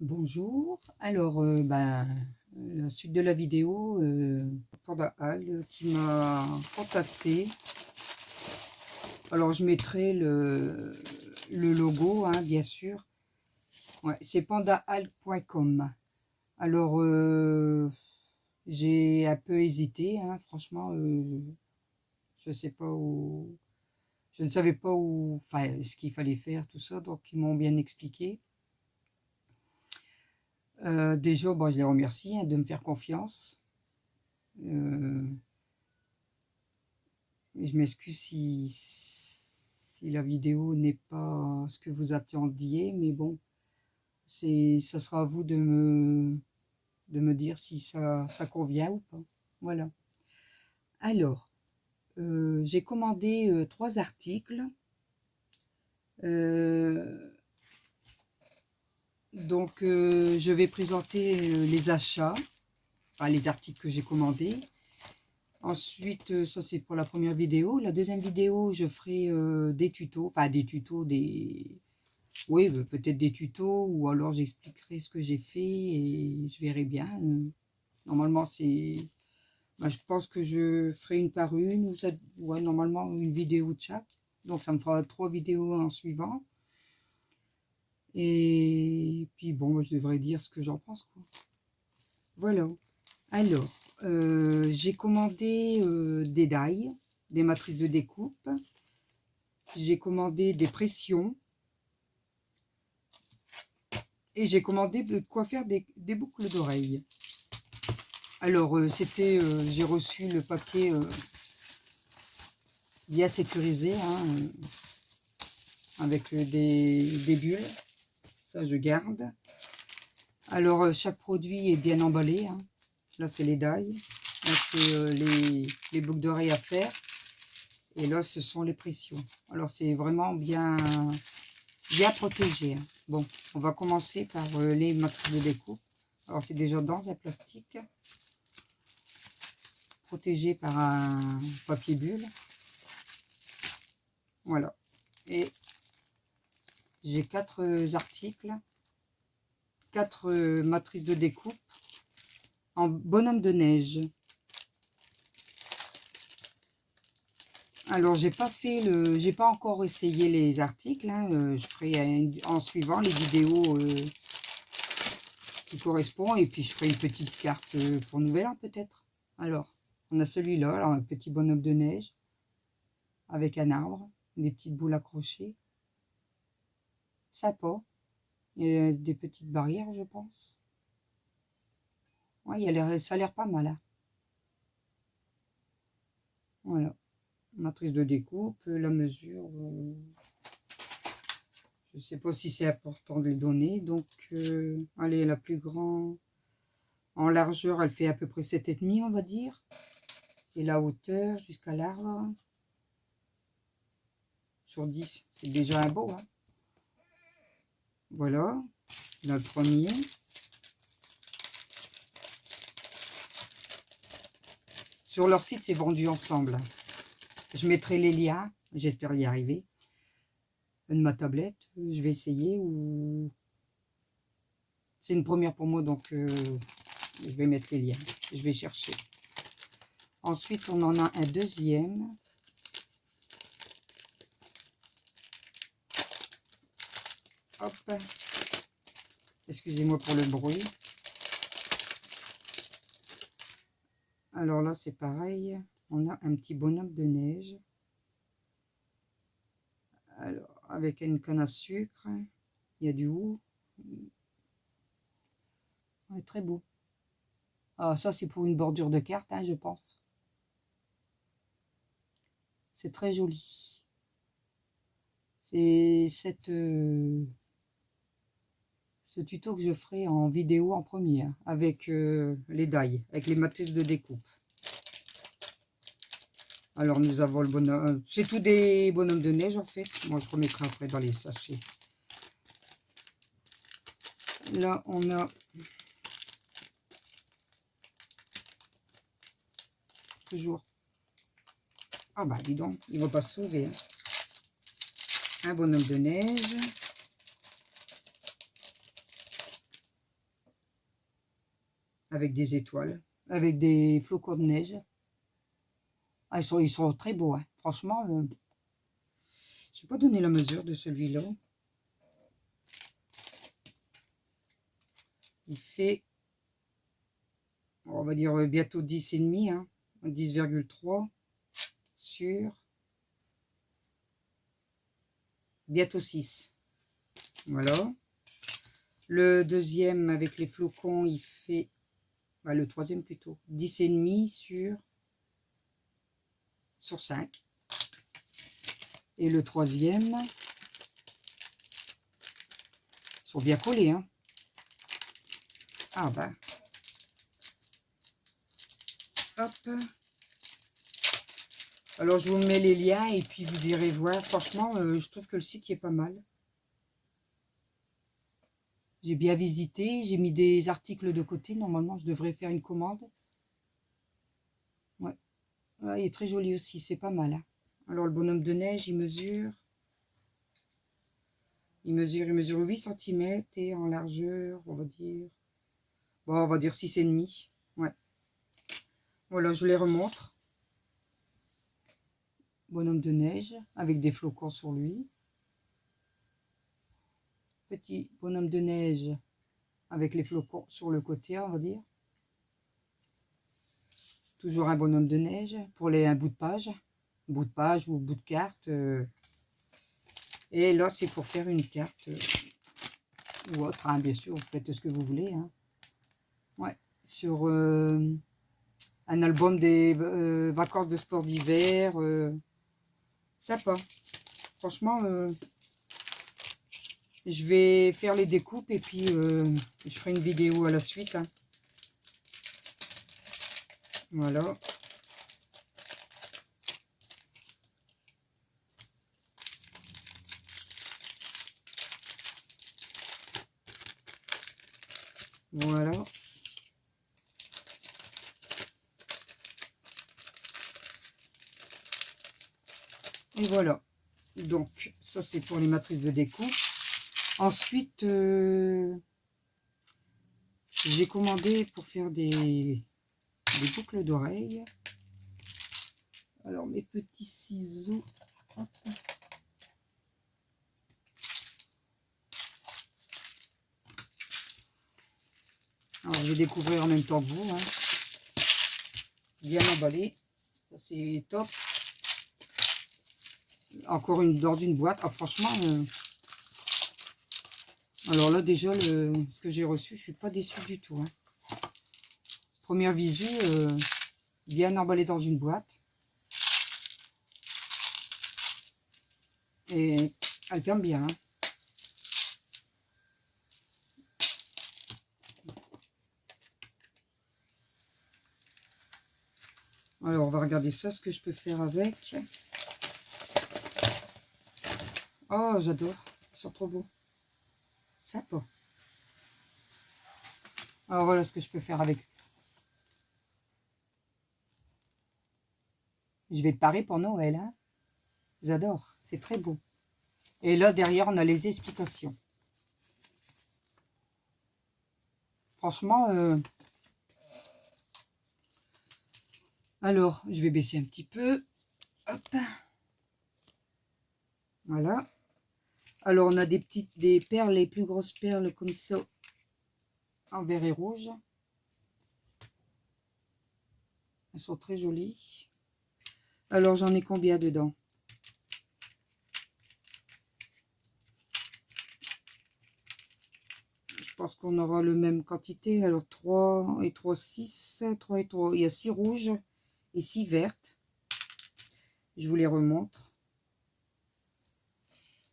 Bonjour, alors la suite de la vidéo, Panda Al qui m'a contacté. Alors je mettrai le logo, hein, bien sûr. Ouais, c'est pandaal.com. Alors j'ai un peu hésité, hein, franchement, je sais pas où, je ne savais pas où, enfin ce qu'il fallait faire, tout ça, donc ils m'ont bien expliqué. Déjà, bon, je les remercie, hein, de me faire confiance. Et je m'excuse si la vidéo n'est pas ce que vous attendiez, mais bon, ça sera à vous de me dire si ça convient ou pas. Voilà. Alors, j'ai commandé 3 articles. Donc, je vais présenter les achats, enfin, les articles que j'ai commandés. Ensuite, ça c'est pour la première vidéo. La deuxième vidéo, je ferai des tutos, enfin des tutos, oui, peut-être des tutos, ou alors j'expliquerai ce que j'ai fait et je verrai bien. Normalement, je pense que je ferai une par une, ou ça, ouais, normalement une vidéo de chaque. Donc ça me fera 3 vidéos en suivant. Et puis bon, moi, je devrais dire ce que j'en pense, quoi. Voilà. Alors, j'ai commandé des die, des matrices de découpe. J'ai commandé des pressions. Et j'ai commandé de quoi faire des boucles d'oreilles. Alors, j'ai reçu le paquet bien sécurisé, hein, avec des bulles. Ça, je garde. Alors, chaque produit est bien emballé, hein. Là, c'est les die. Là, c'est les boucles d'oreilles à faire. Et là, ce sont les pressions. Alors, c'est vraiment bien protégé, hein. Bon, on va commencer par les matrices de découpe. Alors, c'est déjà dans un plastique, protégé par un papier bulle. Voilà. Et j'ai 4 articles, 4 matrices de découpe en bonhomme de neige. Alors, j'ai pas encore essayé les articles, hein. Je ferai en suivant les vidéos qui correspondent, et puis je ferai une petite carte pour Nouvel An peut-être. Alors, on a celui-là, alors un petit bonhomme de neige avec un arbre, des petites boules accrochées, sympa, et des petites barrières, je pense. Ouais, ça a l'air pas mal, hein. Voilà. Matrice de découpe, la mesure, je ne sais pas si c'est important de les donner. Donc, allez, la plus grande en largeur, elle fait à peu près 7,5, on va dire. Et la hauteur jusqu'à l'arbre, sur 10, c'est déjà un beau, hein. Voilà, là, le premier. Sur leur site, c'est vendu ensemble. Je mettrai les liens, j'espère y arriver. De ma tablette, je vais essayer, ou c'est une première pour moi, donc je vais mettre les liens, je vais chercher. Ensuite, on en a un deuxième. Hop. Excusez-moi pour le bruit. Alors là, c'est pareil. On a un petit bonhomme de neige. Alors, avec une canne à sucre. Il y a du haut. Ouais, très beau. Ah, ça, c'est pour une bordure de carte, hein, je pense. C'est très joli. C'est ce tuto que je ferai en vidéo en première, avec les die, avec les matrices de découpe. Alors, nous avons le bonhomme. C'est tout des bonhommes de neige, en fait. Moi, je remettrai après dans les sachets. Là, on a toujours... Ah bah, dis donc, il ne va pas se sauver, hein. Un bonhomme de neige. avec des étoiles, avec des flocons de neige. Ah, ils sont très beaux, hein. Franchement, je n'ai pas donné la mesure de celui-là. Il fait, on va dire bientôt 10,5, hein, 10,3 sur bientôt 6. Voilà. Le deuxième avec les flocons, il fait, le troisième plutôt, 10,5 sur 5. Et le troisième, ils sont bien collés, hein. Ah bah. Hop. Alors je vous mets les liens et puis vous irez voir. Franchement, je trouve que le site est pas mal. J'ai bien visité, j'ai mis des articles de côté. Normalement, je devrais faire une commande. Ouais, il est très joli aussi, c'est pas mal, hein. Alors le bonhomme de neige, il mesure 8 cm et en largeur, on va dire, bon, on va dire 6,5. Ouais. Voilà, je les remontre. Bonhomme de neige avec des flocons sur lui. Petit bonhomme de neige avec les flocons sur le côté, on va dire. Toujours un bonhomme de neige pour un bout de page. Bout de page ou bout de carte. Et là, c'est pour faire une carte ou autre, hein, bien sûr, vous faites ce que vous voulez, hein. Ouais, sur un album des vacances de sport d'hiver. Sympa. Franchement, je vais faire les découpes et puis je ferai une vidéo à la suite, hein. Voilà. Voilà. Et voilà. Donc, ça c'est pour les matrices de découpe. Ensuite, j'ai commandé pour faire des boucles d'oreilles. Alors, mes petits ciseaux. Hop. Alors, je vais découvrir en même temps que vous, hein. Bien emballé. Ça, c'est top. Encore dans une boîte. Ah, franchement, alors là, déjà, ce que j'ai reçu, je suis pas déçue du tout, hein. Première visu, bien emballé dans une boîte. Et elle ferme bien, hein. Alors, on va regarder ça, ce que je peux faire avec. Oh, j'adore. Ils sont trop beaux. Sympa. Alors, voilà ce que je peux faire avec. Je vais te parer pour Noël, hein. J'adore. C'est très beau. Et là, derrière, on a les explications. Franchement, alors, je vais baisser un petit peu. Hop. Voilà. Alors, on a des perles, les plus grosses perles comme ça, en vert et rouge. Elles sont très jolies. Alors, j'en ai combien dedans? Je pense qu'on aura la même quantité. Alors, 3 et 3, 6. 3 et 3. Il y a 6 rouges et 6 vertes. Je vous les remontre.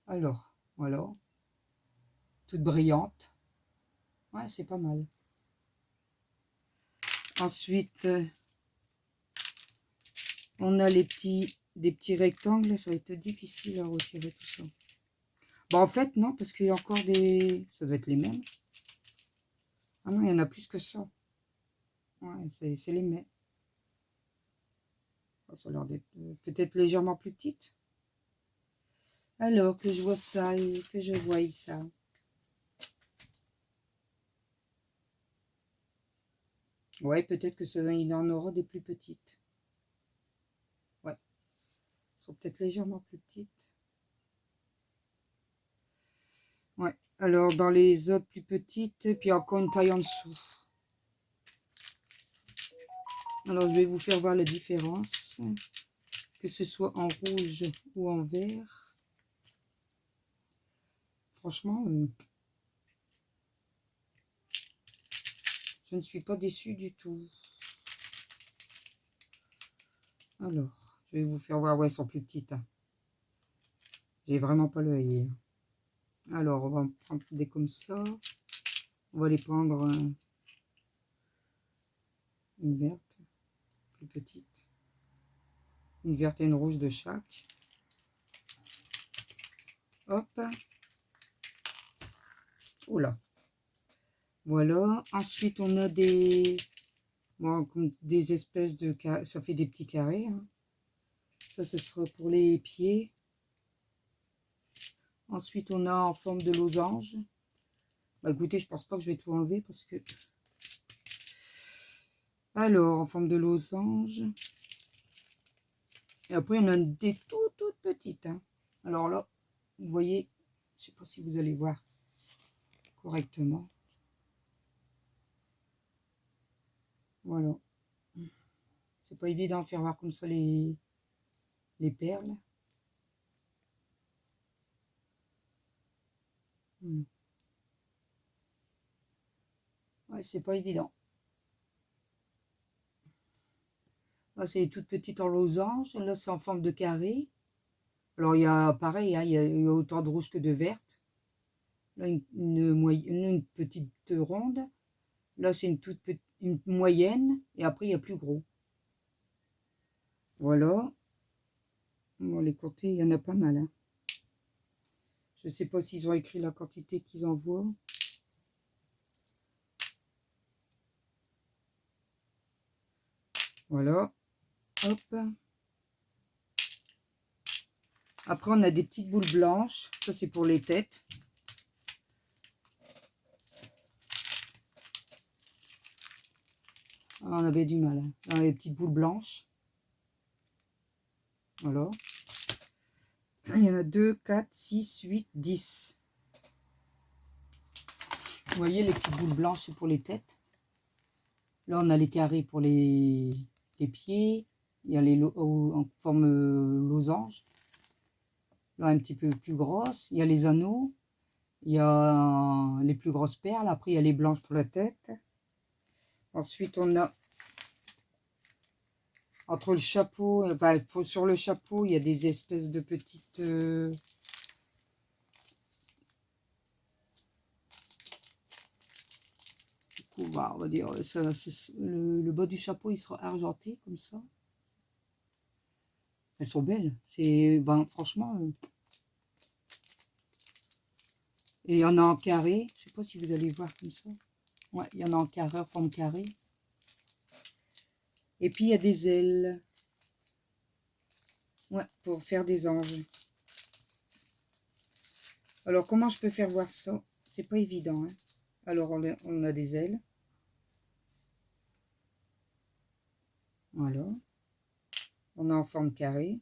Alors, voilà. Toute brillante. Ouais, c'est pas mal. Ensuite, on a des petits rectangles. Ça va être difficile à retirer tout ça. Bon, en fait, non, parce qu'il y a encore des... Ça doit être les mêmes. Ah non, il y en a plus que ça. Ouais, c'est les mêmes. Ça a l'air d'être peut-être légèrement plus petite. Alors que je vois ça et que je vois ça. Ouais, peut-être que ça, il en aura des plus petites. Ouais, elles sont peut-être légèrement plus petites. Ouais, alors dans les autres plus petites, et puis encore une taille en dessous. Alors je vais vous faire voir la différence, que ce soit en rouge ou en vert. Franchement, je ne suis pas déçue du tout. Alors, je vais vous faire voir, ouais, elles sont plus petites. Hein. J'ai vraiment pas l'œil. Alors, on va en prendre des comme ça. On va les prendre une verte, plus petite. Une verte et une rouge de chaque. Hop. Oula. Voilà. Ensuite, on a des... Bon, des espèces de... Ça fait des petits carrés. Hein. Ça, ce sera pour les pieds. Ensuite, on a en forme de losange. Bah, écoutez, je pense pas que je vais tout enlever parce que... Alors, en forme de losange. Et après, on a des toutes petites. Hein. Alors là, vous voyez, je sais pas si vous allez voir correctement. Voilà. C'est pas évident de faire voir comme ça les perles. Ouais, c'est pas évident. Là, c'est toutes petites en losange. Là, c'est en forme de carré. Alors, il y a pareil, hein, il y a autant de rouge que de verte. Là, une petite ronde. Là, c'est une moyenne. Et après, il y a plus gros. Voilà. On va les compter, il y en a pas mal. Hein. Je sais pas s'ils ont écrit la quantité qu'ils envoient. Voilà. Hop. Après, on a des petites boules blanches. Ça, c'est pour les têtes. Ah, on avait du mal. Hein. Dans les petites boules blanches. Voilà. Il y en a 2, 4, 6, 8, 10. Vous voyez, les petites boules blanches, c'est pour les têtes. Là, on a les carrés pour les pieds. Il y a les en forme losange. Là, un petit peu plus grosse. Il y a les anneaux. Il y a les plus grosses perles. Après, il y a les blanches pour la tête. Ensuite, on a entre le chapeau, enfin, sur le chapeau, il y a des espèces de petites... on va dire, le bas du chapeau, il sera argenté, comme ça. Elles sont belles. C'est, ben, franchement... Et il y en a en carré. Je sais pas si vous allez voir comme ça. Ouais, il y en a en carré, en forme carré. Et puis, il y a des ailes. Ouais, pour faire des anges. Alors, comment je peux faire voir ça? C'est pas évident. Hein. Alors, on a des ailes. Voilà. On a en forme carré.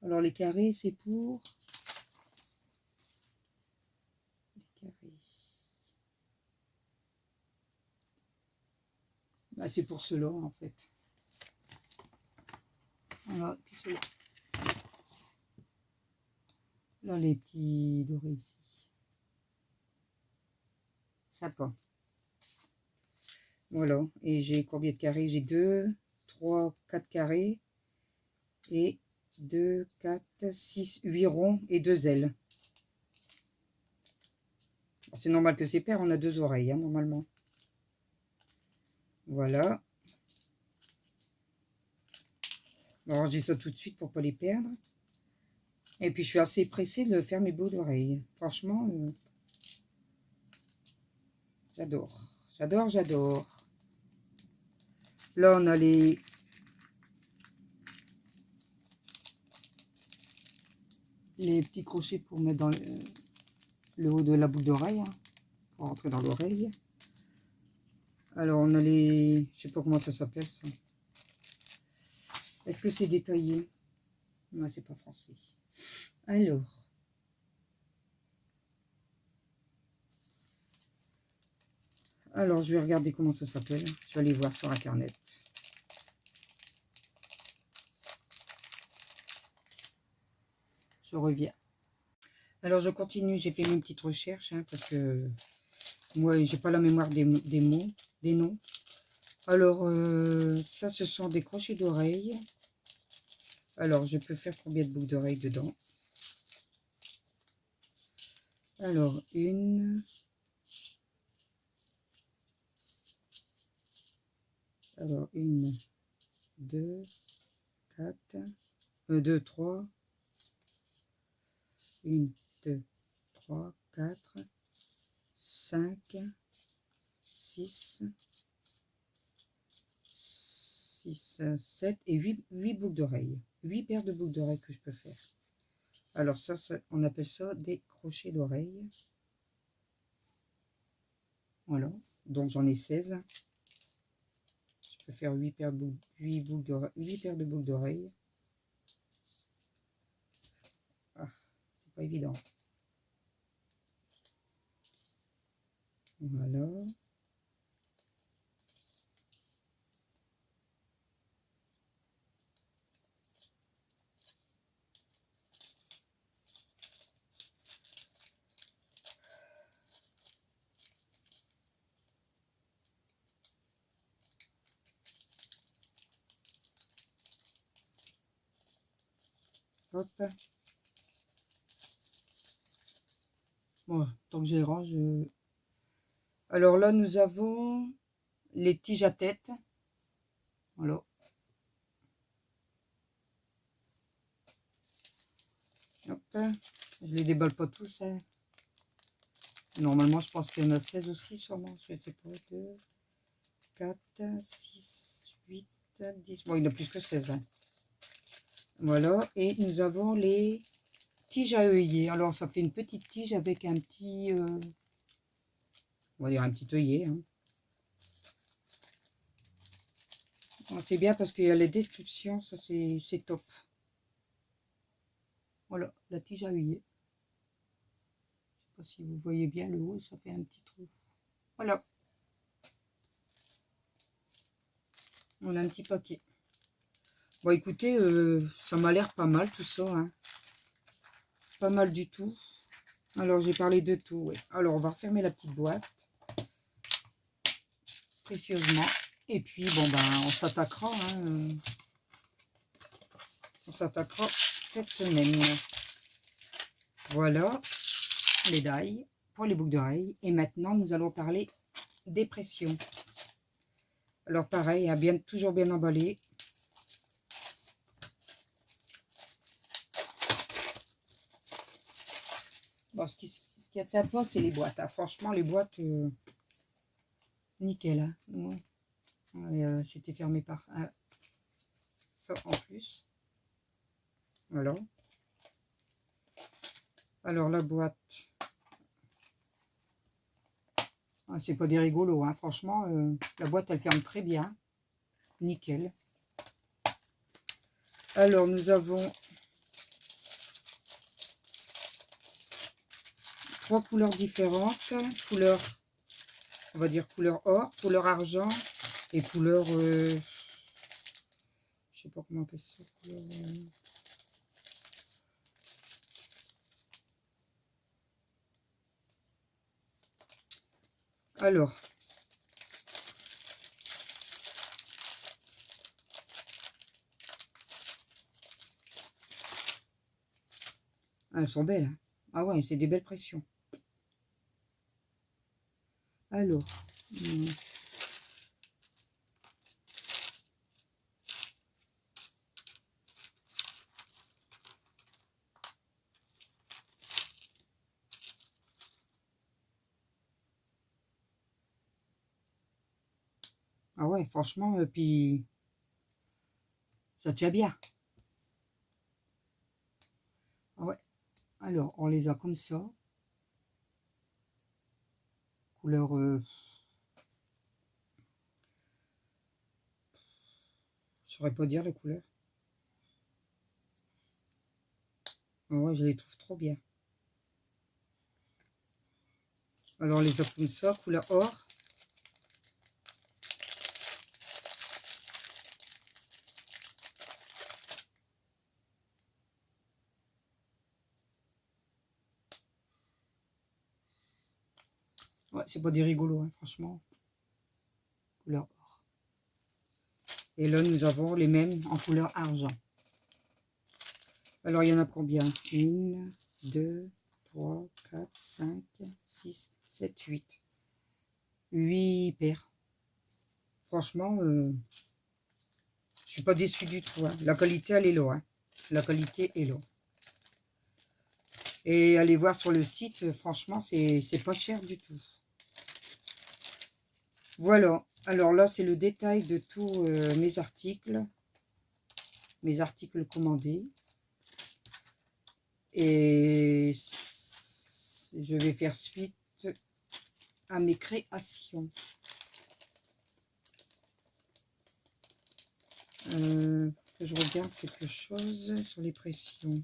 Alors, les carrés, c'est pour... Les carrés. Bah, c'est pour ceux-là, en fait. Voilà, puis ceux-là. Là, les petits dorés ici. Sympa. Voilà. Et j'ai combien de carrés? J'ai 2, 3, 4 carrés. Et 2, 4, 6, 8 ronds et 2 ailes. C'est normal que c'est pair, on a 2 oreilles, hein, normalement. Voilà. Alors, j'ai ça tout de suite pour pas les perdre. Et puis, je suis assez pressée de faire mes bouts d'oreilles. Franchement, j'adore. J'adore, j'adore. Là, on a les petits crochets pour mettre dans le haut de la boucle d'oreille, hein, pour rentrer dans l'oreille. Alors, on a les... Je sais pas comment ça s'appelle, ça. Est-ce que c'est détaillé? Non, c'est pas français. Alors. Alors, je vais regarder comment ça s'appelle. Je vais aller voir sur Internet. Je reviens. Alors, je continue. J'ai fait mes petites recherches, hein, parce que moi, j'ai pas la mémoire des mots, des noms. Alors, ça, ce sont des crochets d'oreilles. Alors, je peux faire combien de boucles d'oreilles dedans? Alors, une... Alors, une, deux, quatre, deux, trois, une, deux, trois, quatre, cinq, six, 7 et 8 boucles d'oreilles. 8 paires de boucles d'oreilles que je peux faire. Alors ça, on appelle ça des crochets d'oreilles. Voilà, donc j'en ai 16. Je peux faire 8 paires de boucles, 8 paires de boucles d'oreilles. Ah, c'est pas évident. Voilà. Hop. Bon, tant que je les range. Alors là, nous avons les tiges à tête. Voilà. Hop. Je les déballe pas tous. Hein. Normalement, je pense qu'il y en a 16 aussi, sûrement. Je ne sais pas. 2, 4, 6, 8, 10. Bon, il y en a plus que 16. Hein. Voilà. Et nous avons les tiges à œillet. Alors, ça fait une petite tige avec un petit... on va dire un petit œillet. Hein. C'est bien parce qu'il y a les descriptions. Ça, c'est top. Voilà, la tige à œillet. Je ne sais pas si vous voyez bien le haut. Ça fait un petit trou. Voilà. On a un petit paquet. Bon, écoutez, ça m'a l'air pas mal tout ça. Hein. Pas mal du tout. Alors, j'ai parlé de tout. Ouais. Alors, on va refermer la petite boîte. Précieusement. Et puis, bon, ben, on s'attaquera. Hein, on s'attaquera cette semaine. Voilà les dailles pour les boucles d'oreilles. Et maintenant, nous allons parler des pressions. Alors, pareil, hein, toujours bien emballé. Bon, ce qui est sympa, c'est les boîtes. Hein. Franchement, les boîtes, nickel. Hein. Ouais. C'était fermé par ça en plus. Voilà. Alors, la boîte. Ah, c'est pas des rigolos. Hein. Franchement, la boîte, elle ferme très bien. Nickel. Alors, nous avons 3 couleurs différentes. Couleur, on va dire couleur or, couleur argent et couleur... je sais pas comment on appelle ça. Couleur, alors, elles sont belles. Hein. Ah ouais, c'est des belles pressions. Alors, ah ouais, franchement, puis ça tient bien. Ah ouais. Alors, on les a comme ça. Couleur Je saurais pas dire les couleurs. Oh, ouais, je les trouve trop bien. Alors, les offre comme ça, couleur or. Ouais, c'est pas des rigolos, hein, franchement. Couleur or. Et là, nous avons les mêmes en couleur argent. Alors, il y en a combien? 1, 2, 3, 4, 5, 6, 7, 8. 8 paires. Franchement, je suis pas déçue du tout. Hein. La qualité, elle est là. Hein. La qualité est là. Et allez voir sur le site, franchement, c'est pas cher du tout. Voilà. Alors là, c'est le détail de tous mes articles commandés. Et je vais faire suite à mes créations. Que je regarde quelque chose sur les pressions.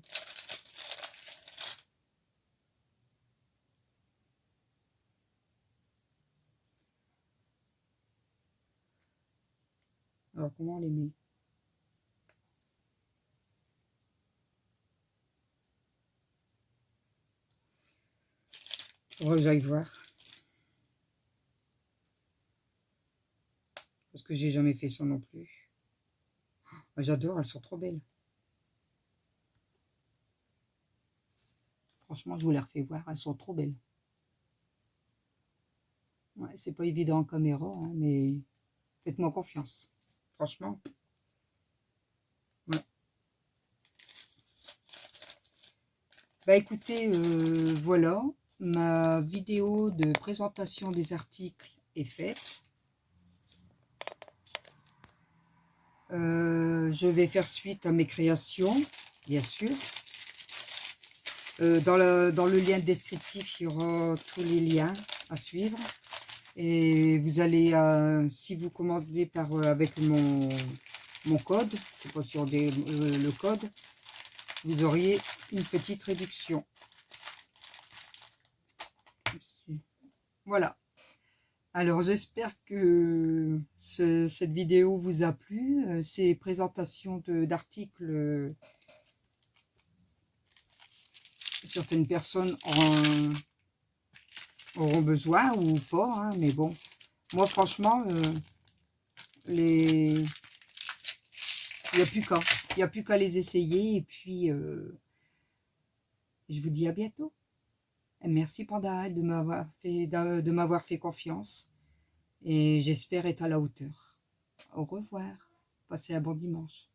Alors, comment on les met? Faudra que j'aille voir. Parce que j'ai jamais fait ça non plus. Oh, j'adore, elles sont trop belles. Franchement, je vous les refais voir, elles sont trop belles. Ouais, c'est pas évident en caméra, hein, mais faites-moi confiance. Franchement. Ouais. Bah écoutez, voilà, ma vidéo de présentation des articles est faite. Je vais faire suite à mes créations, bien sûr. Dans le lien descriptif, il y aura tous les liens à suivre. Et vous allez, si vous commandez avec mon code, c'est pas sur le code, vous auriez une petite réduction. Voilà. Alors j'espère que cette vidéo vous a plu. Ces présentations d'articles, certaines personnes auront besoin ou pas, hein, mais bon. Moi franchement, il n'y a plus qu'à. Il n'y a plus qu'à les essayer. Et puis, je vous dis à bientôt. Et merci Panda de m'avoir fait confiance. Et j'espère être à la hauteur. Au revoir. Passez un bon dimanche.